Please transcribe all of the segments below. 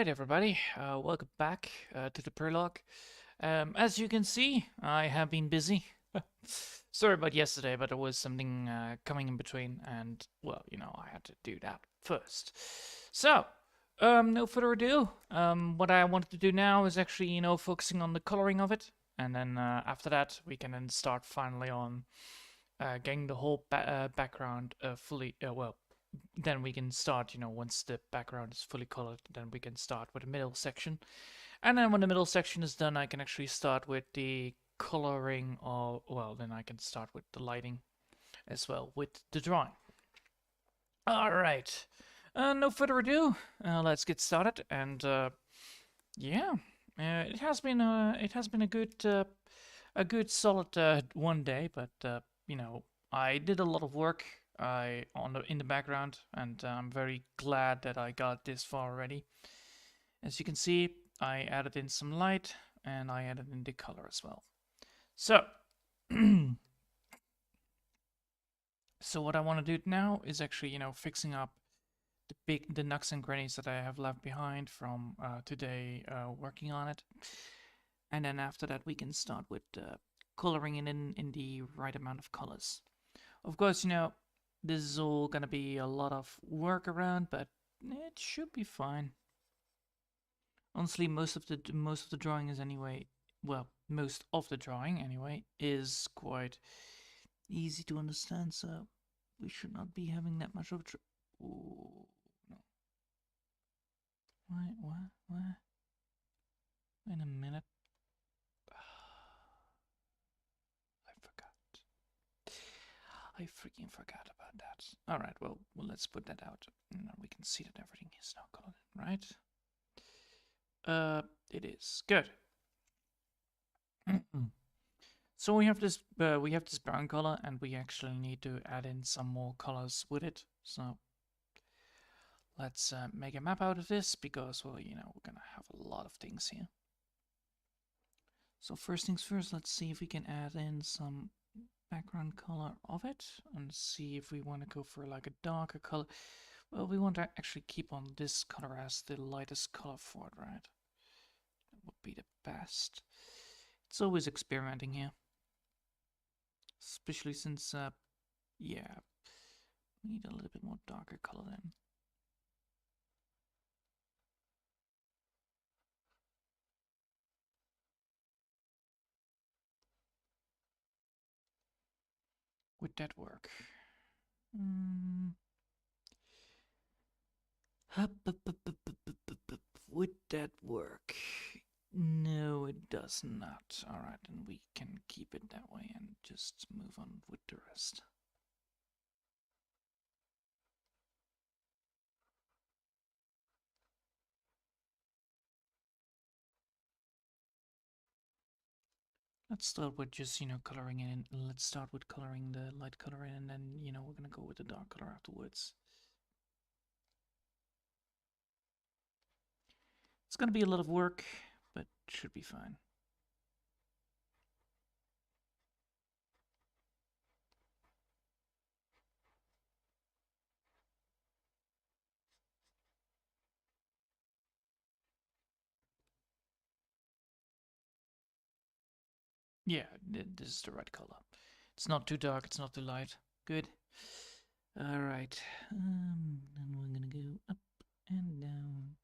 Alright, everybody, welcome back to the Prelog. As you can see, I have been busy. Sorry about yesterday, but there was something coming in between, and, well, I had to do that first. So, no further ado, what I wanted to do now is actually, focusing on the coloring of it, and then after that, we can then start finally on getting the whole background fully, then we can start, once the background is fully colored, then we can start with the middle section. And then when the middle section is done, I can actually start with the coloring of, well, then I can start with the lighting as well with the drawing. All right. No further ado, let's get started. And yeah, it has been a good solid one day, but I did a lot of work in the background, and I'm very glad that I got this far already. As you can see, I added in some light and I added in the color as well. So, so what I want to do now is actually, fixing up the nooks and crannies that I have left behind from today working on it. And then after that, we can start with coloring it in the right amount of colors. Of course, this is all gonna be a lot of work around, but it should be fine. Honestly, most of the drawing is anyway, well, most of the drawing anyway is quite easy to understand, so we should not be having that much of a Ooh, no. What? Wait a minute. I freaking forgot about that. Alright, well, let's put that out. Now we can see that everything is now colored in, right? It is. Good. So we have this brown color, and we actually need to add in some more colors with it. So let's make a map out of this, because, well, we're gonna have a lot of things here. So first things first, let's see if we can add in some background color of it and see if we want to go for like a darker color. Well, we want to actually keep on this color as the lightest color for it, right? That would be the best. It's always experimenting here, especially since yeah, we need a little bit more darker color then. Would that work? Would that work? No, it does not. Alright, then we can keep it that way and just move on with the rest. Let's start with just, coloring it in. Let's start with coloring the light color in, and then, we're gonna go with the dark color afterwards. It's gonna be a lot of work, but should be fine. Yeah, this is the right color. It's not too dark, it's not too light. Good. Alright, then we're gonna go up and down.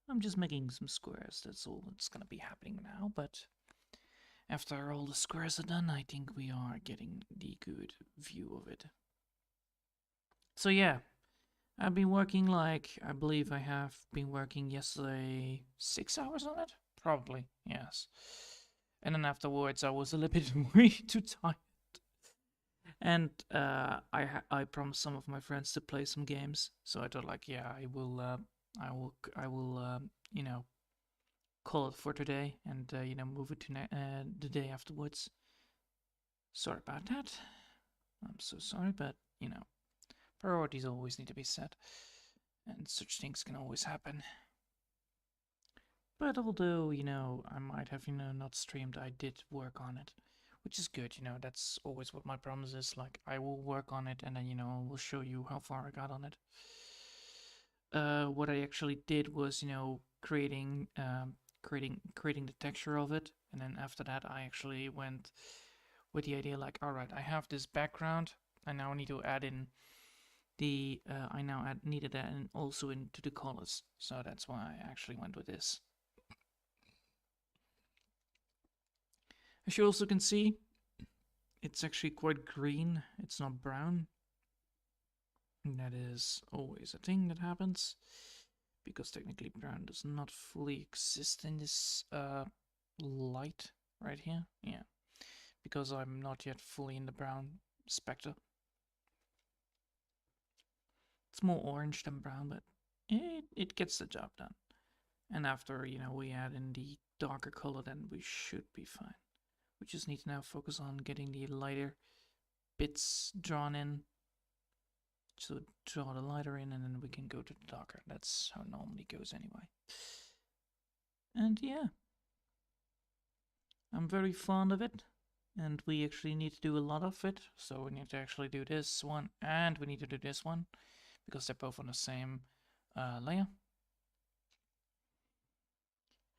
I'm just making some squares, that's all that's gonna be happening now, but after all the squares are done, I think we are getting the good view of it. So yeah, I've been working I believe I have been working yesterday 6 hours on it? Probably, yes. And then afterwards I was a little bit way too tired. And I promised some of my friends to play some games, so I thought yeah, I will call it for today and move it to the day afterwards. Sorry about that. I'm so sorry, but priorities always need to be set, and such things can always happen. But although, I might have, not streamed, I did work on it, which is good, that's always what my promise is. Like, I will work on it, and then, I will show you how far I got on it. What I actually did was, creating creating the texture of it. And then after that, I actually went with the idea like, all right, I have this background. I now need to add in the needed that and also into the colors. So that's why I actually went with this. As you also can see, it's actually quite green. It's not brown. And that is always a thing that happens, because technically brown does not fully exist in this light right here. Yeah, because I'm not yet fully in the brown spectre. It's more orange than brown, but it gets the job done. And after, we add in the darker color, then we should be fine. We just need to now focus on getting the lighter bits drawn in. So draw the lighter in, and then we can go to the darker. That's how it normally goes anyway. And yeah, I'm very fond of it. And we actually need to do a lot of it. So we need to actually do this one, and we need to do this one, because they're both on the same layer.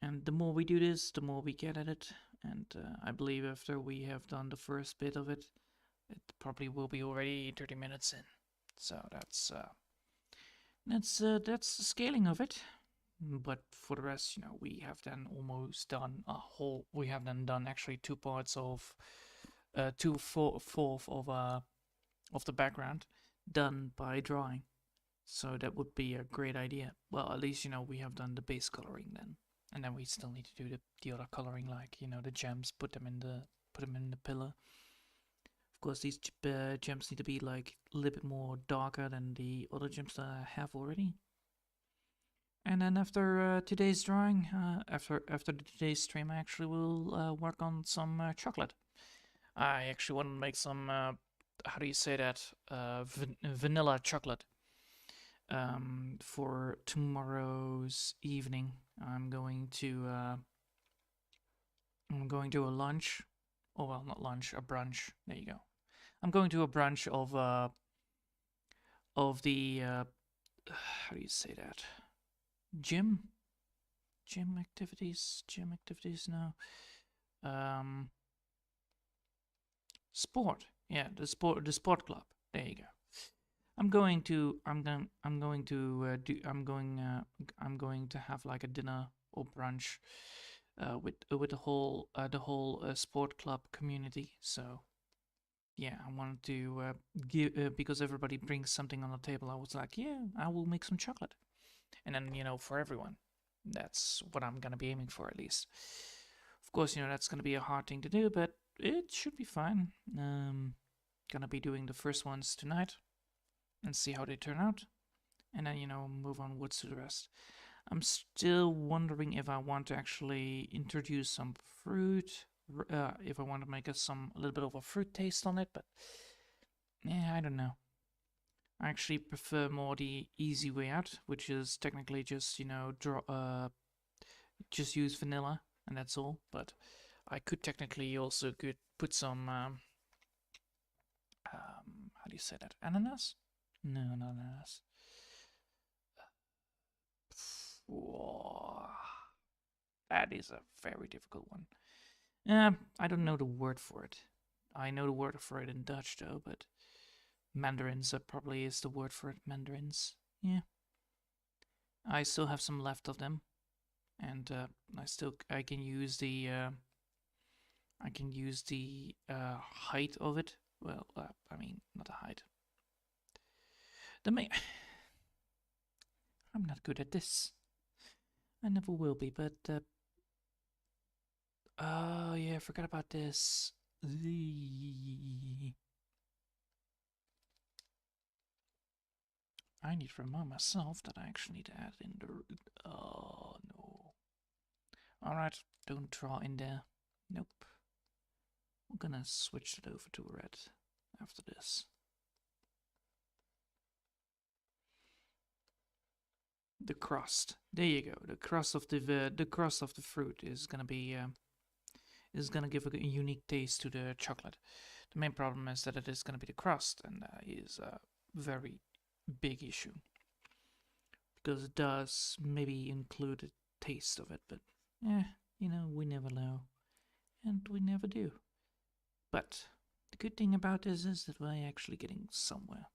And the more we do this, the more we get at it. And I believe after we have done the first bit of it, it probably will be already 30 minutes in. So that's the scaling of it. But for the rest, we have then almost done a whole. We have then done actually 2 parts of, 2/4 of the background done by drawing. So that would be a great idea. Well, at least we have done the base coloring then, and then we still need to do the other coloring, like the gems. Put them in the pillar. Of course, these gems need to be like a little bit more darker than the other gems that I have already. And then after today's drawing, after today's stream, I actually will work on some chocolate. I actually want to make some, how do you say that, vanilla chocolate. For tomorrow's evening, I'm going to a lunch. Oh well, not lunch, a brunch. There you go. I'm going to a brunch of the how do you say that? Gym activities now. Sport. Yeah, the sport club. There you go. I'm going to have like a dinner or brunch with the whole sport club community. So yeah, I wanted to give, because everybody brings something on the table. I was like, yeah, I will make some chocolate, and then for everyone. That's what I'm gonna be aiming for, at least. Of course, that's gonna be a hard thing to do, but it should be fine. Gonna be doing the first ones tonight and see how they turn out, and then move onwards to the rest. I'm still wondering if I want to actually introduce some fruit, if I want to make a little bit of a fruit taste on it, but yeah, I don't know. I actually prefer more the easy way out, which is technically just just use vanilla and that's all. But I could technically also put some how do you say that? Ananas? No, not ananas. Whoa. That is a very difficult one. I don't know the word for it. I know the word for it in Dutch though, but mandarins probably is the word for it. Mandarins. Yeah. I still have some left of them, and I can use the height of it. Well, I mean, not the height. I'm not good at this. I never will be, but oh yeah, I forgot about this. I need to remind myself that I actually need to add in the. Oh no. Alright, don't draw in there. Nope. I'm gonna switch it over to red after this. The crust. There you go. The crust of the fruit is gonna be give a unique taste to the chocolate. The main problem is that it is gonna be the crust, and that is a very big issue, because it does maybe include taste of it, but you know, we never know, and we never do. But the good thing about this is that we're actually getting somewhere.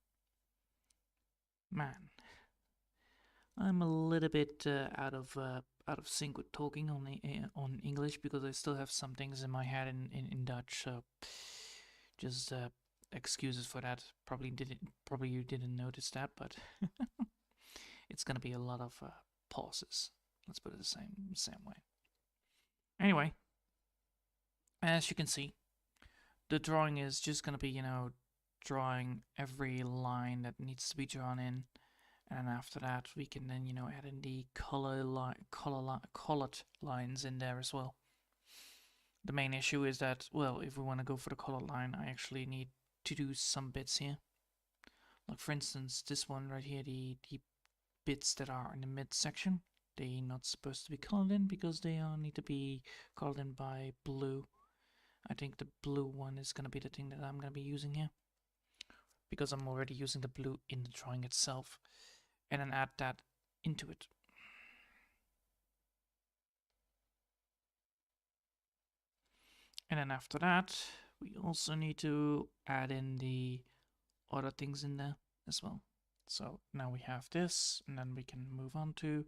Man, I'm a little bit out of sync with talking on English because I still have some things in my head in Dutch. So just excuses for that. Probably you didn't notice that, but it's gonna be a lot of pauses. Let's put it the same way. Anyway, as you can see, the drawing is just gonna be, you know, drawing every line that needs to be drawn in, and after that we can then, you know, add in the colored lines in there as well. The main issue is that, well, if we want to go for the colored line, I actually need to do some bits here. Like for instance, this one right here, the bits that are in the midsection, they're not supposed to be colored in because they need to be colored in by blue. I think the blue one is going to be the thing that I'm going to be using here, because I'm already using the blue in the drawing itself, and then add that into it. And then after that, we also need to add in the other things in there as well. So now we have this, and then we can move on to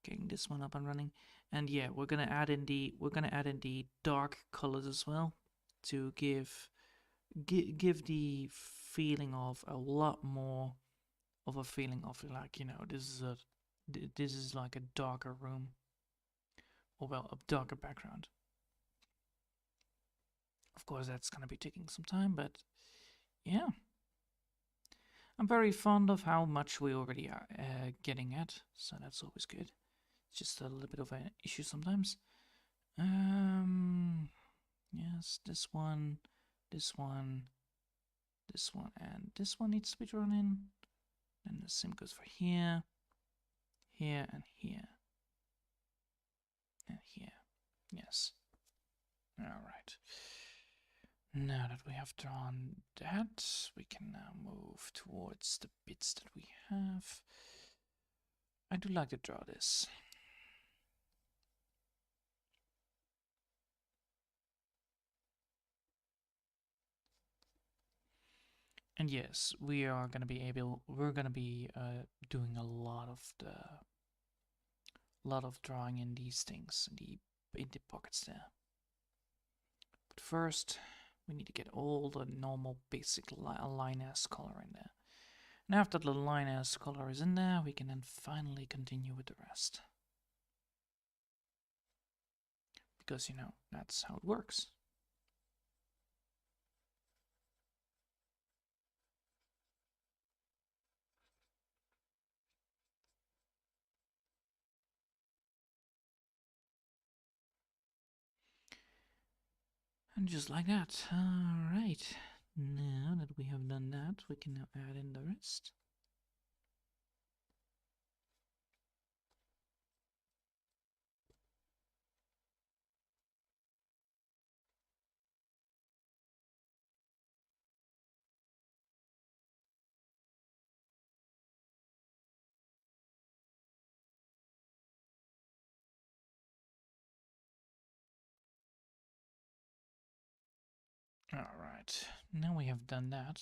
getting this one up and running. And yeah, we're gonna add in the dark colors as well to give the feeling of a lot more of a feeling of, like, you know, this is like a darker room, or well, a darker background. Of course, that's gonna be taking some time, but yeah. I'm very fond of how much we already are getting at, so that's always good. It's just a little bit of an issue sometimes. Yes, this one, this one, this one, and this one needs to be drawn in. And the same goes for here, here, and here, and here. Yes. Alright. Now that we have drawn that, we can now move towards the bits that we have. I do like to draw this. And yes, we're gonna be doing a lot of drawing in these things, in the pockets there. But first, we need to get all the normal basic line-S color in there. And after the line-S color is in there, we can then finally continue with the rest. Because, you know, that's how it works. And just like that. Alright. Now that we have done that, we can now add in the rest. Alright, now we have done that.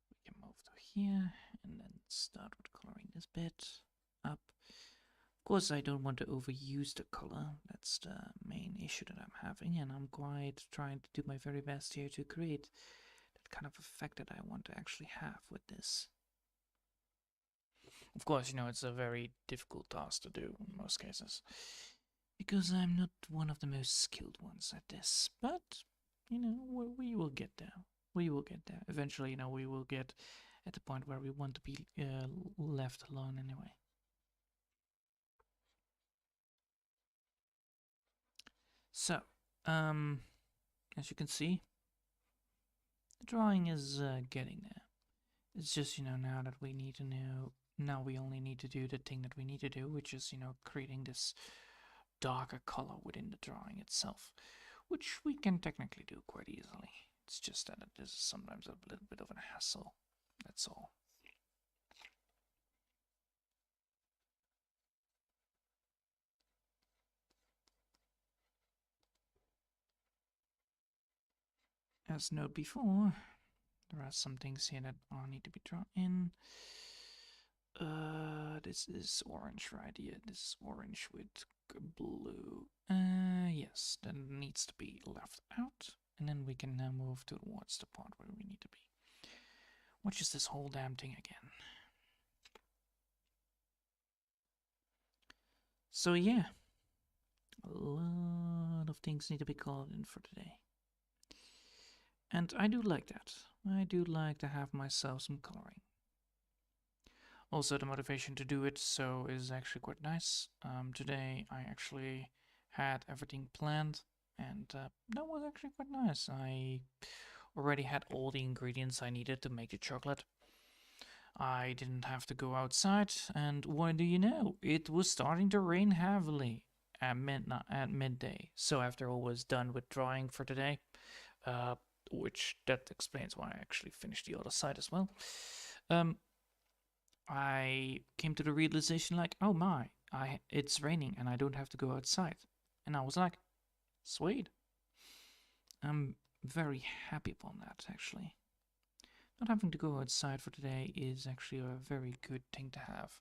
We can move to here and then start with coloring this bit up. Of course, I don't want to overuse the color. That's the main issue that I'm having, and I'm quite trying to do my very best here to create that kind of effect that I want to actually have with this. Of course, you know, it's a very difficult task to do in most cases, because I'm not one of the most skilled ones at this, but, you know, we will get there. We will get there. Eventually, you know, we will get at the point where we want to be left alone anyway. So, as you can see, the drawing is getting there. It's just, you know, now that we need to know, now we only need to do the thing that we need to do, which is, you know, creating this darker color within the drawing itself, which we can technically do quite easily. It's just that it is sometimes a little bit of a hassle, that's all. as noted before, there are some things here that need to be drawn in. This is orange right here. This is orange with blue. Yes, that needs to be left out. And then we can now move towards the part where we need to be. What is this whole damn thing again? So yeah, a lot of things need to be called in for today. And I do like that. I do like to have myself some coloring. Also, the motivation to do it so is actually quite nice. Today I actually had everything planned, and that was actually quite nice. I already had all the ingredients I needed to make the chocolate. I didn't have to go outside, and what do you know? It was starting to rain heavily at midnight, at midday. So after all was done with drawing for today, which that explains why I actually finished the other side as well. I came to the realization like, oh my, it's raining and I don't have to go outside. And I was like, sweet. I'm very happy upon that, actually. Not having to go outside for today is actually a very good thing to have.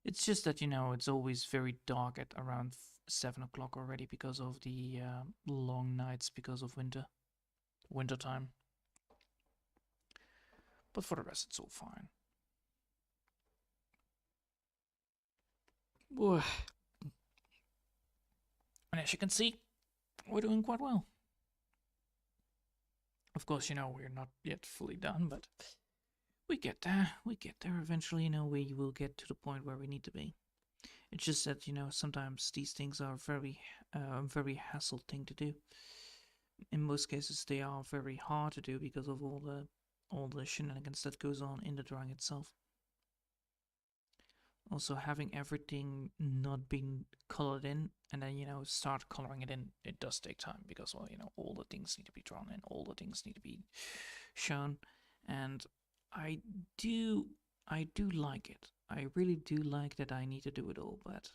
It's just that, you know, it's always very dark at around 7 o'clock already because of the long nights because of winter time. But for the rest, it's all fine. And as you can see, we're doing quite well. Of course, you know, we're not yet fully done, but we get there. We get there eventually, you know, we will get to the point where we need to be. It's just that, you know, sometimes these things are very hassle thing to do. In most cases, they are very hard to do because of all the shenanigans that goes on in the drawing itself. Also, having everything not being colored in and then, you know, start coloring it in, it does take time because, well, you know, all the things need to be drawn in, all the things need to be shown. And I do like it. I really do like that I need to do it all, but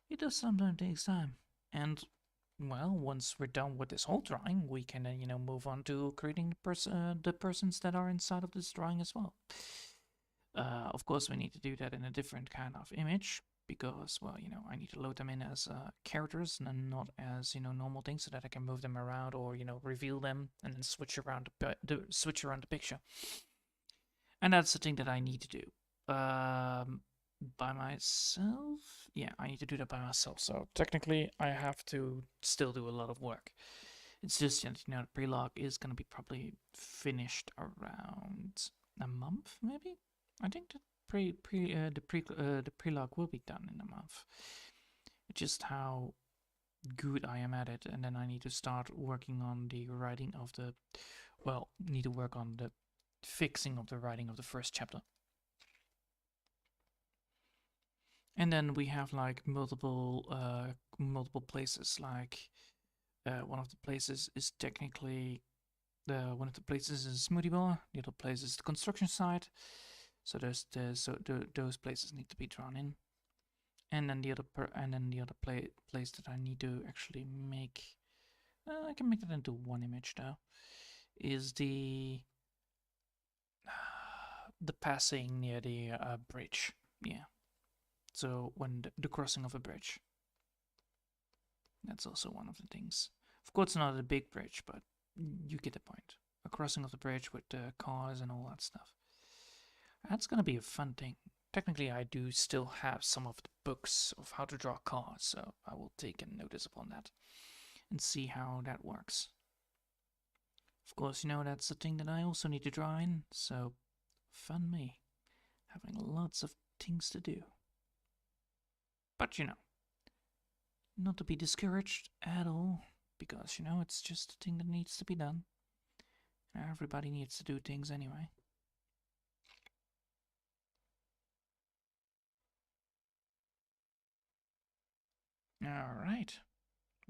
it does sometimes take time. And, well, once we're done with this whole drawing, we can then, you know, move on to creating the persons that are inside of this drawing as well. Of course, we need to do that in a different kind of image because, well, you know, I need to load them in as characters and not as, you know, normal things so that I can move them around or, you know, reveal them and then switch around the picture. And that's the thing that I need to do by myself. Yeah, I need to do that by myself. So technically, I have to still do a lot of work. It's just, you know, the Prelog is going to be probably finished around a month, maybe. I think the Prelog will be done in a month. It's just how good I am at it, and then I need to start working on the writing of the. Well, need to work on the fixing of the writing of the first chapter. And then we have like multiple places. Like one of the places is technically one of the places is a smoothie bar. The other place is the construction site. So those places need to be drawn in. And then the other place that I need to actually make. I can make that into one image though. Is the passing near the bridge. Yeah. So when the crossing of a bridge. That's also one of the things. Of course, not a big bridge, but you get the point. A crossing of the bridge with cars and all that stuff. That's gonna be a fun thing. Technically, I do still have some of the books of how to draw cars, so I will take a notice upon that and see how that works. Of course, you know, that's the thing that I also need to draw in, so fun me. Having lots of things to do. But, you know, not to be discouraged at all, because, you know, it's just a thing that needs to be done. Everybody needs to do things anyway. Alright,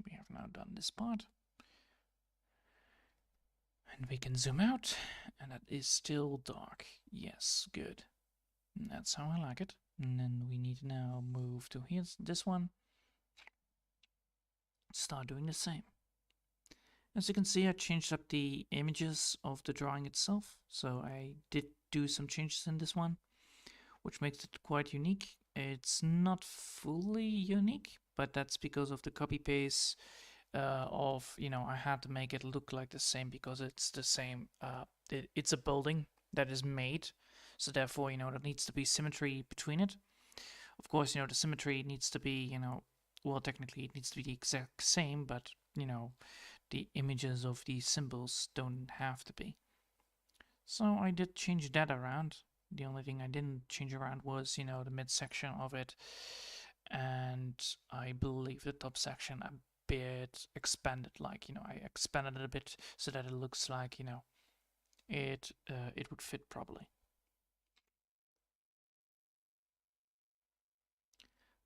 we have now done this part. And we can zoom out, and it is still dark. Yes, good. And that's how I like it. And then we need to now move to here's this one. Start doing the same. As you can see, I changed up the images of the drawing itself, so I did do some changes in this one, which makes it quite unique. It's not fully unique, but that's because of the copy paste of, I had to make it look like the same because it's the same. It's a building that is made, so therefore, there needs to be symmetry between it. Of course, the symmetry needs to be, well, technically it needs to be the exact same, but, the images of these symbols don't have to be. So I did change that around. The only thing I didn't change around was, the midsection of it, and I believe the top section a bit expanded. Like, I expanded it a bit so that it looks like, it would fit properly.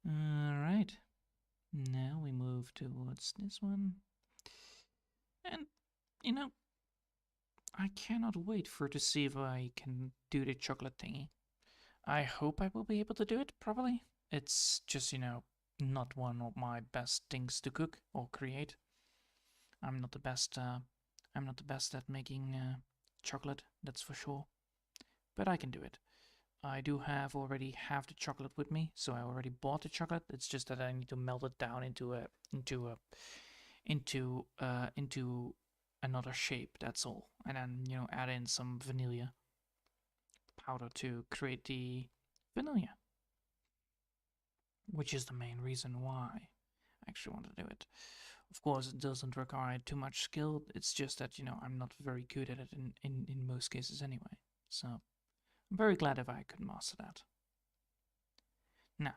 All right. Now we move towards this one. And, I cannot wait to see if I can do the chocolate thingy. I hope I will be able to do it properly. It's just, not one of my best things to cook or create. I'm not the best. I'm not the best at making chocolate. That's for sure. But I can do it. I do already have the chocolate with me, so I already bought the chocolate. It's just that I need to melt it down into another shape. That's all, and then add in some vanilla powder to create the vanilla, which is the main reason why I actually want to do it. Of course, it doesn't require too much skill. It's just that I'm not very good at it in most cases anyway. So I'm very glad if I could master that. Now,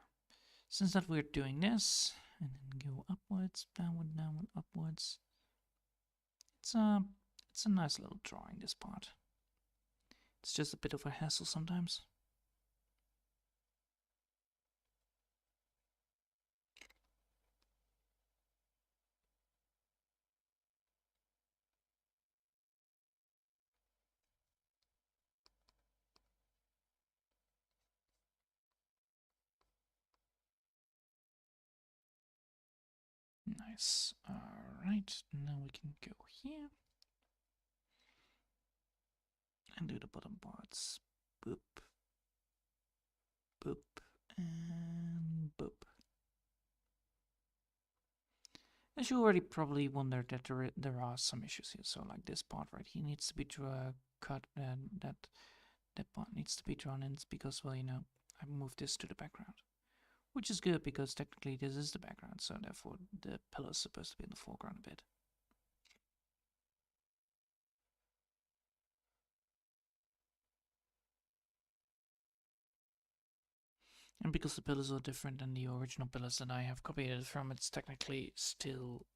since that we're doing this, and then go upwards, downward, downward, upwards. It's a nice little drawing, this part. It's just a bit of a hassle sometimes. Nice. Alright, now we can go here. And do the bottom parts. Boop. Boop. And boop. As you already probably wondered that there are some issues here. So like this part right here needs to be cut, and that part needs to be drawn in because, well, I moved this to the background. Which is good because technically this is the background, so therefore the pillar is supposed to be in the foreground a bit. And because the pillars are different than the original pillars that I have copied it from, it's technically still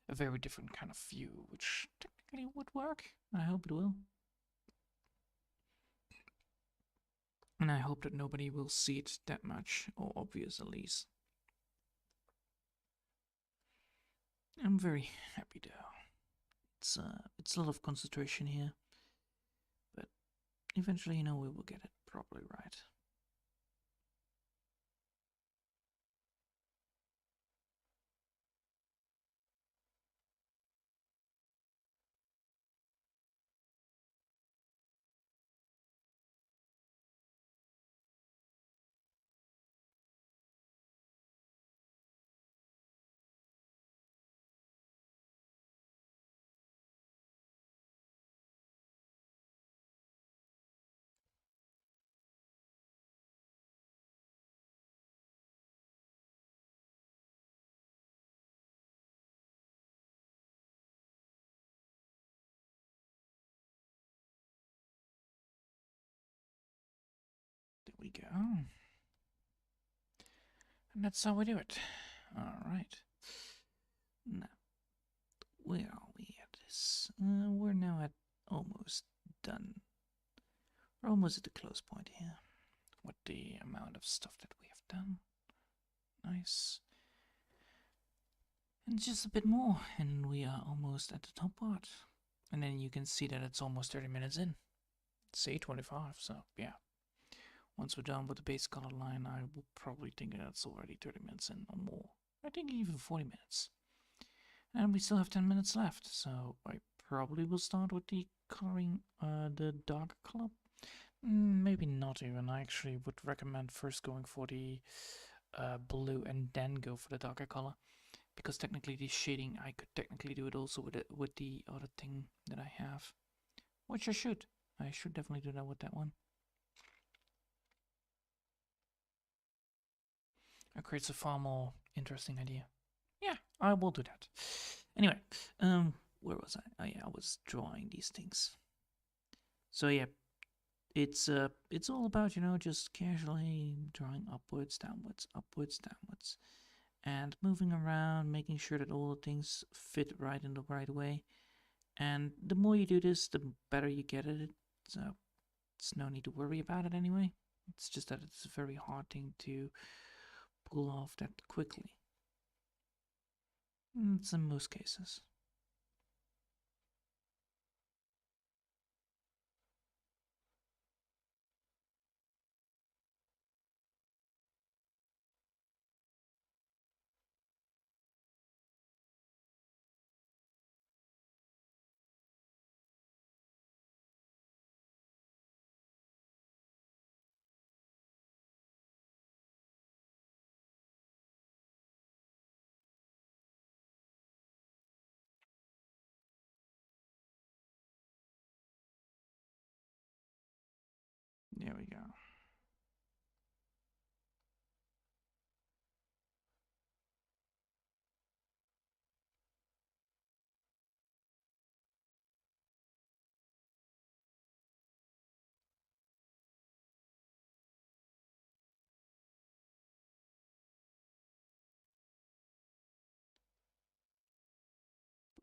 a very different kind of view, which technically would work. I hope it will. And I hope that nobody will see it that much, or obvious at least. I'm very happy though. It's a lot of concentration here, but eventually, we will get it properly right. There we go. And that's how we do it. Alright. Now, where are we at this? We're now at almost done. We're almost at the close point here. With the amount of stuff that we have done. Nice. And just a bit more, and we are almost at the top part. And then you can see that it's almost 30 minutes in. Say 25, so yeah. Once we're done with the base color line, I will probably think that's already 30 minutes in or more. I think even 40 minutes. And we still have 10 minutes left, so I probably will start with the coloring the dark color. Maybe not even. I actually would recommend first going for the blue and then go for the darker color, because technically the shading I could technically do it also with the other thing that I have, which I should. I should definitely do that with that one. It creates a far more interesting idea. Yeah, I will do that. Anyway, where was I? Oh yeah, I was drawing these things. So yeah, it's all about, you know, just casually drawing upwards, downwards, and moving around, making sure that all the things fit right in the right way. And the more you do this, the better you get at it. So it's no need to worry about it anyway. It's just that it's a very hard thing to pull off that quickly. It's in most cases. There we go.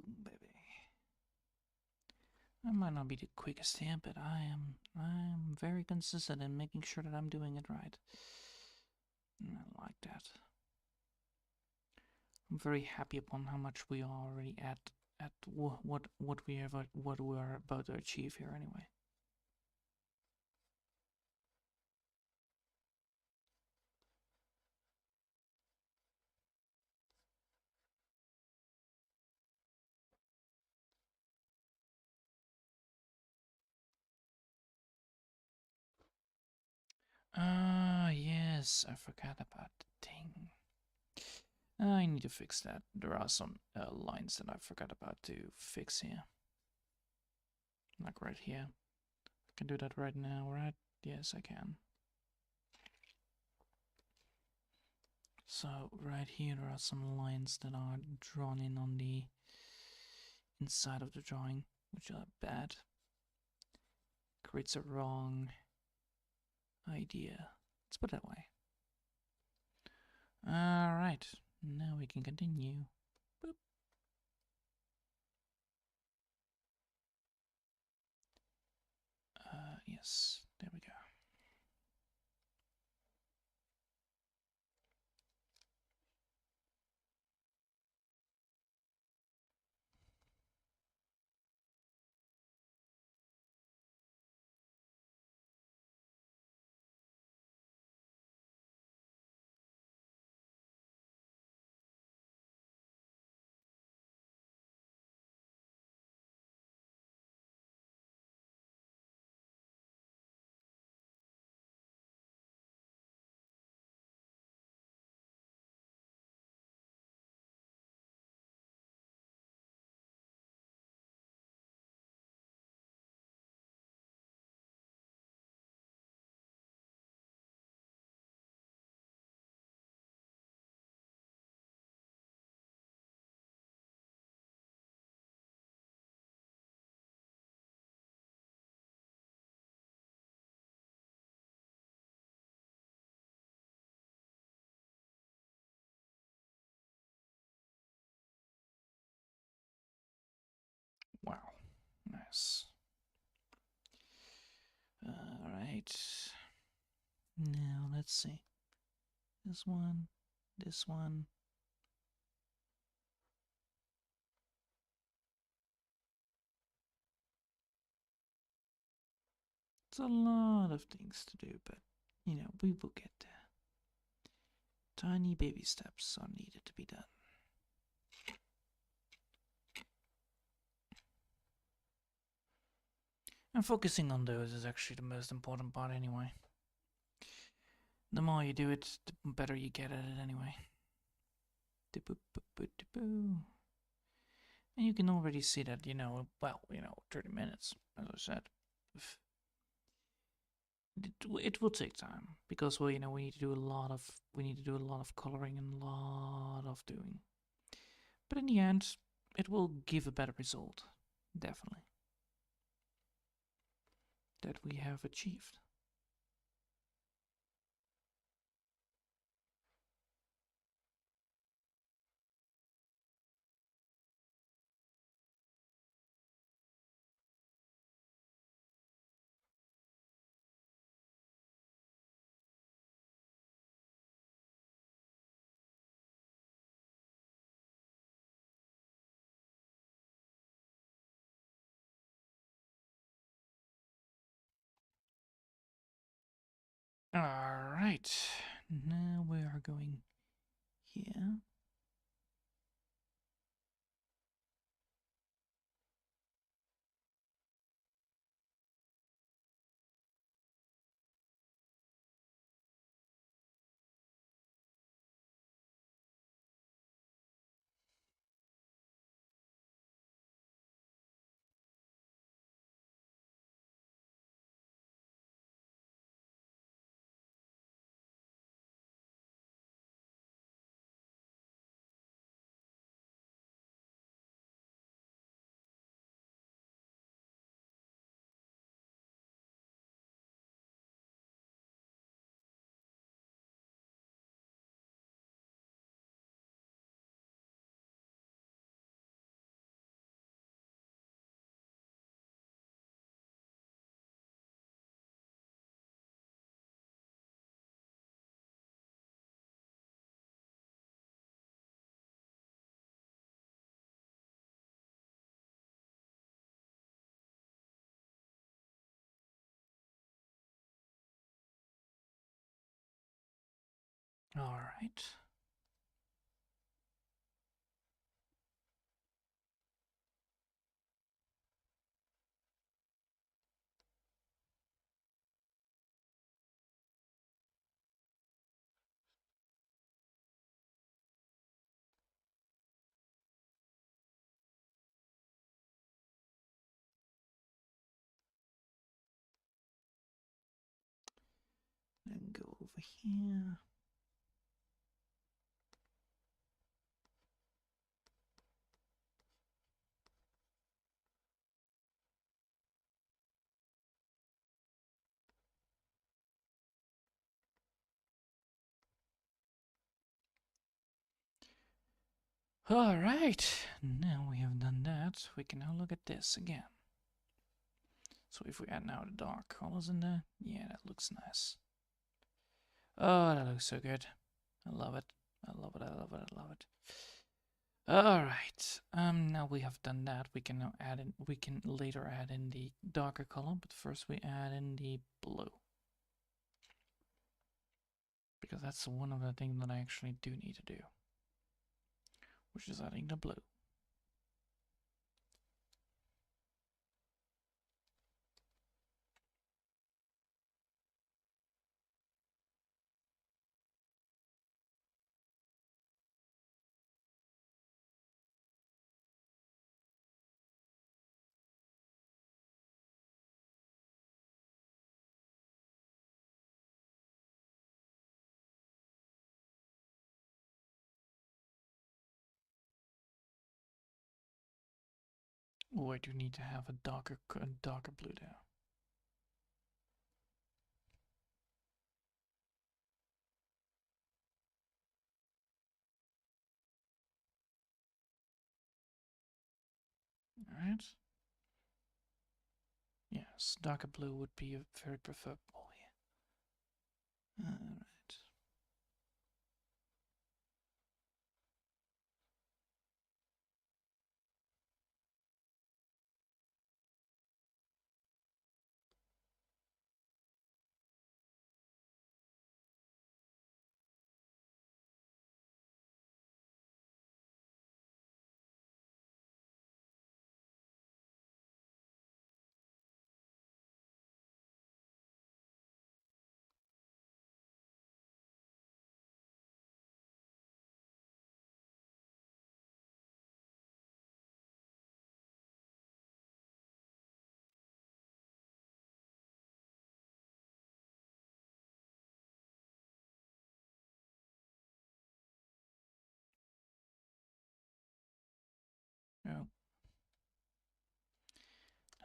Boom, baby. I might not be the quickest here, but I'm very consistent in making sure that I'm doing it right. And I like that. I'm very happy upon how much we are already at what we have what we are about to achieve here anyway. Ah, yes, I forgot about the thing. I need to fix that. There are some lines that I forgot about to fix here. Like right here. I can do that right now, right? Yes, I can. So right here there are some lines that are drawn in on the inside of the drawing, which are bad. Creates a wrong idea. Let's put it that way. Alright, now we can continue. Boop. Yes, there we go. Wow, nice. Alright. Now let's see. This one, this one. It's a lot of things to do, but you know, we will get there. Tiny baby steps are needed to be done. And focusing on those is actually the most important part anyway. The more you do it, the better you get at it anyway. And you can already see that, 30 minutes, as I said. It will take time because, well, we need to do a lot of coloring and a lot of doing. But in the end, it will give a better result, definitely, that we have achieved. Alright, now we are going here. Alright. Then go over here. Alright, now we have done that, we can now look at this again. So if we add now the dark colors in there, yeah, that looks nice. Oh, that looks so good. I love it. I love it, I love it, I love it. Alright, now we have done that, we can now add in, we can later add in the darker color, but first we add in the blue. Because that's one of the things that I actually do need to do, which is adding the blue. Oh, I do need to have a darker blue there. Alright. Yes, darker blue would be very preferable here. Alright.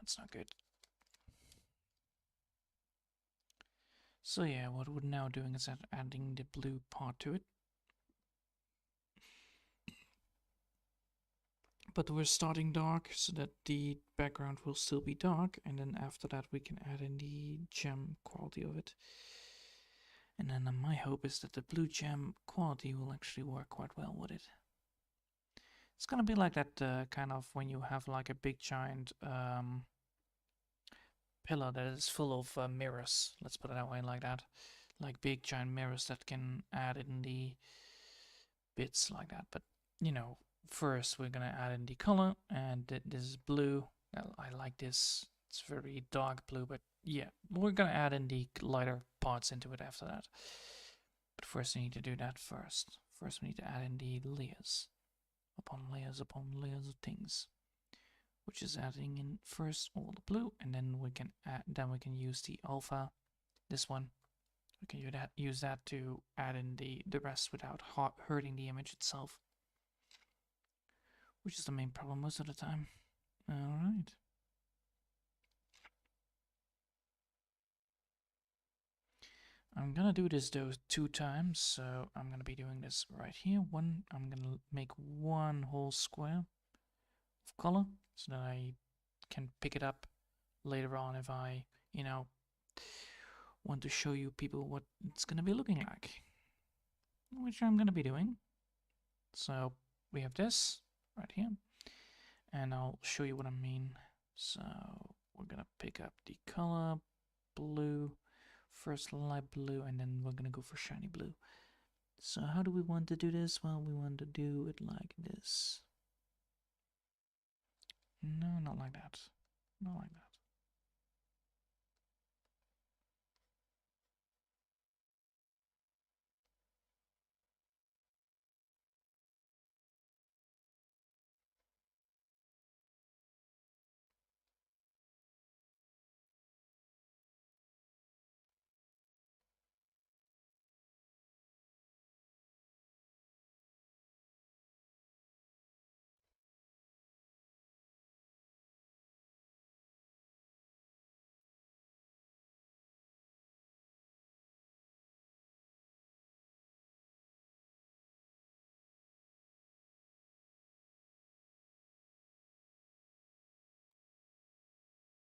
That's not good. So yeah, what we're now doing is adding the blue part to it. But we're starting dark so that the background will still be dark, and then after that we can add in the gem quality of it. And then my hope is that the blue gem quality will actually work quite well with it. It's gonna be like that kind of when you have like a big giant pillar that is full of mirrors. Let's put it that way, like that. Like big giant mirrors that can add in the bits like that. But you know, first we're gonna add in the color, and this is blue. I like this. It's very dark blue, but yeah, we're gonna add in the lighter parts into it after that. But first we need to do that first. First we need to add in the layers upon layers of things, which is adding in first all the blue, and then we can use the alpha, this one. We can use that to add in the rest without hurting the image itself, which is the main problem most of the time. All right. I'm gonna do this though 2 times, so I'm gonna be doing this right here. I'm gonna make one whole square of color so that I can pick it up later on if I, want to show you people what it's gonna be looking like, which I'm gonna be doing. So we have this right here, and I'll show you what I mean. So we're gonna pick up the color blue, first light blue, and then we're gonna go for shiny blue. So how do we want to do this? Well, we want to do it like this. No, not like that. Not like that.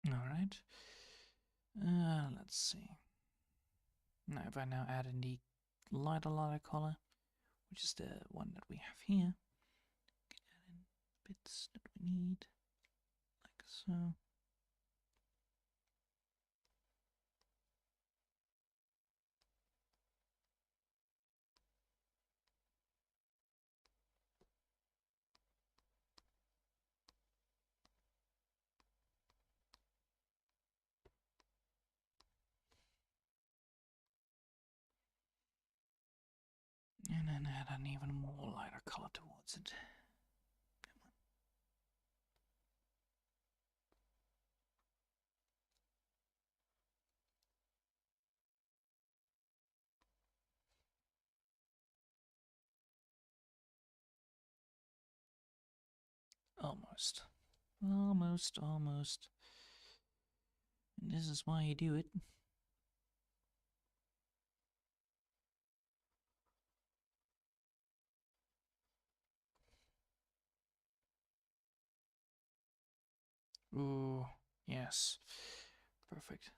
All right. Let's see. Now, if I now add in the lighter color, which is the one that we have here, we can add in bits that we need, like so. And then add an even more lighter color towards it. Almost. Almost, almost. And this is why you do it. Ooh, yes. Perfect.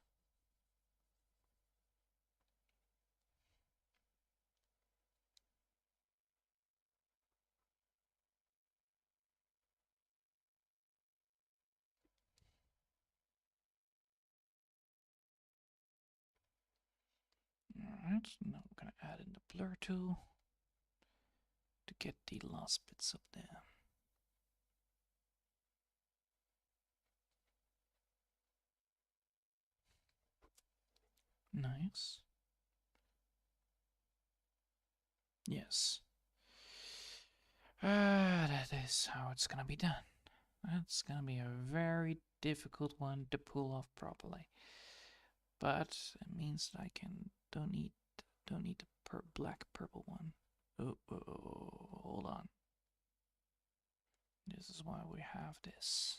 Alright, now we're gonna add in the blur tool to get the last bits up there. Nice. Yes. That is how it's gonna be done. That's gonna be a very difficult one to pull off properly. But it means that I don't need the black purple one. Oh, hold on. This is why we have this.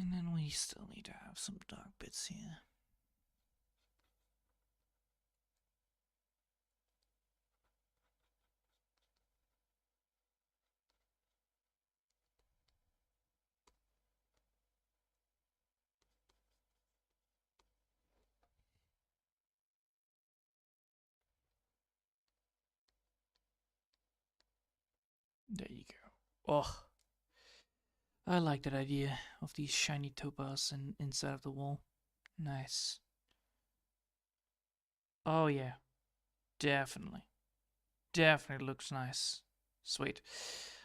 And then we still need to have some dark bits here. There you go. Oh, I like that idea of these shiny topaz inside of the wall. Nice. Oh yeah, definitely. Definitely looks nice. Sweet.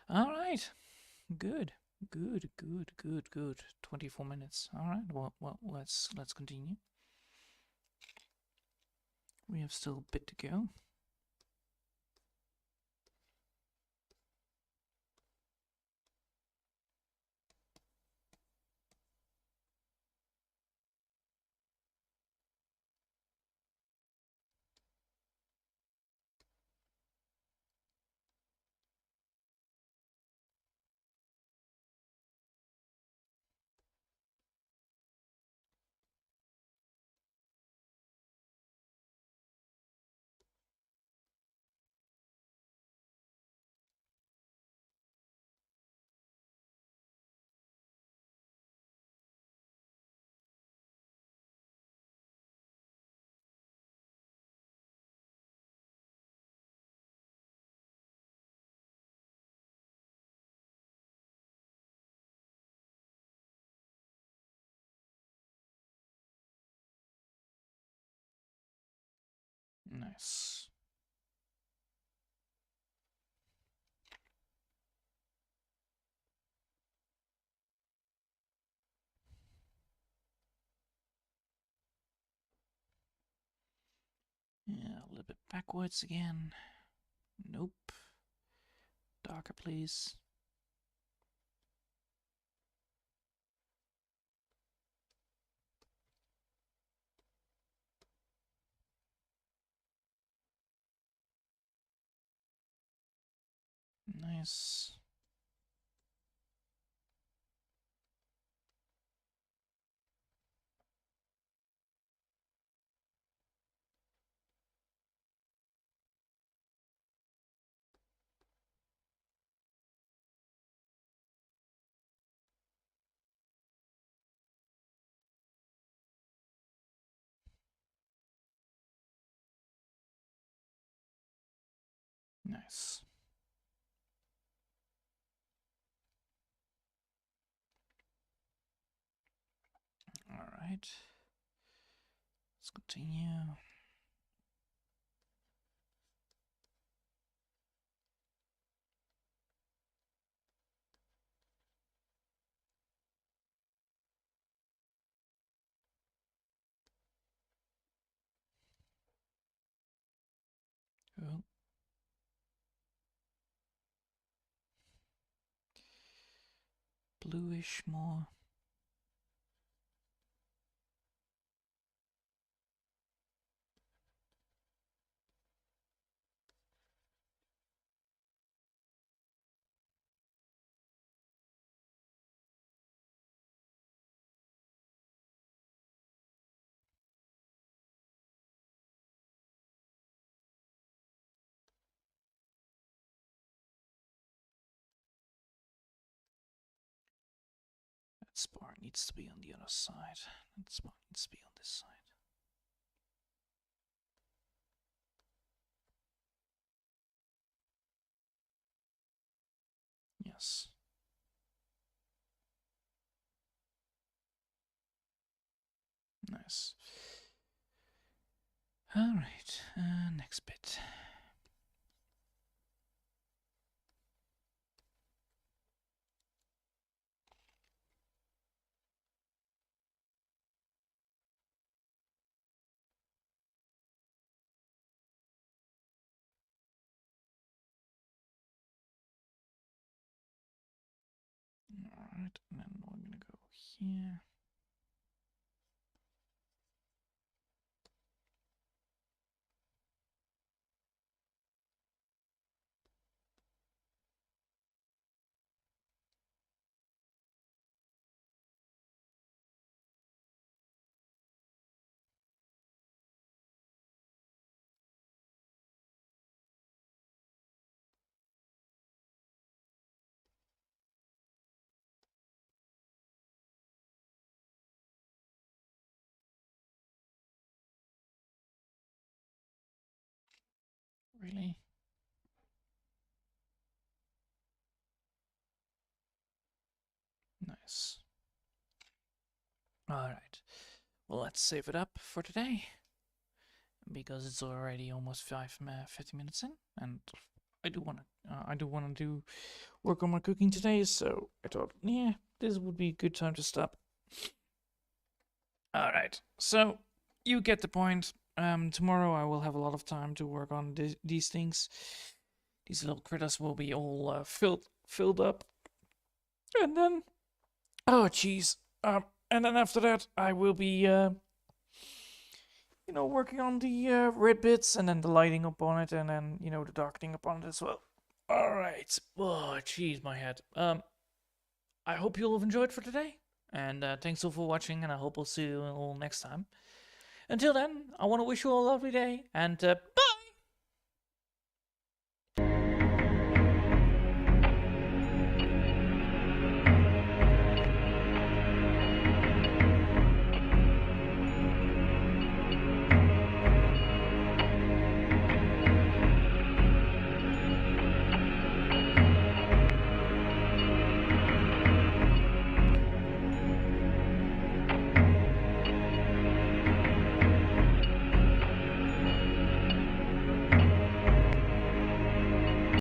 All right. Good. Good, good, good, good. 24 minutes. All right. Well, let's continue. We have still a bit to go. Nice. Yeah, a little bit backwards again. Nope. Darker, please. Nice. Nice. All right. Let's continue. Oh, bluish more. That spar needs to be on the other side. That spar needs to be on this side. Yes. Nice. All right. Next bit. All right, and then we're gonna go here. Really? Nice. Alright. Well, let's save it up for today. Because it's already almost 50 minutes in. And I do want to do work on my cooking today, so I thought, yeah, this would be a good time to stop. Alright, so you get the point. Tomorrow I will have a lot of time to work on these things. These little critters will be all filled up. And then, oh jeez, and then after that I will be, working on the red bits and then the lighting up on it and then, the darkening up on it as well. Alright, oh jeez, my head. I hope you'll have enjoyed for today. And thanks all for watching, and I hope I'll see you all next time. Until then, I want to wish you all a lovely day, and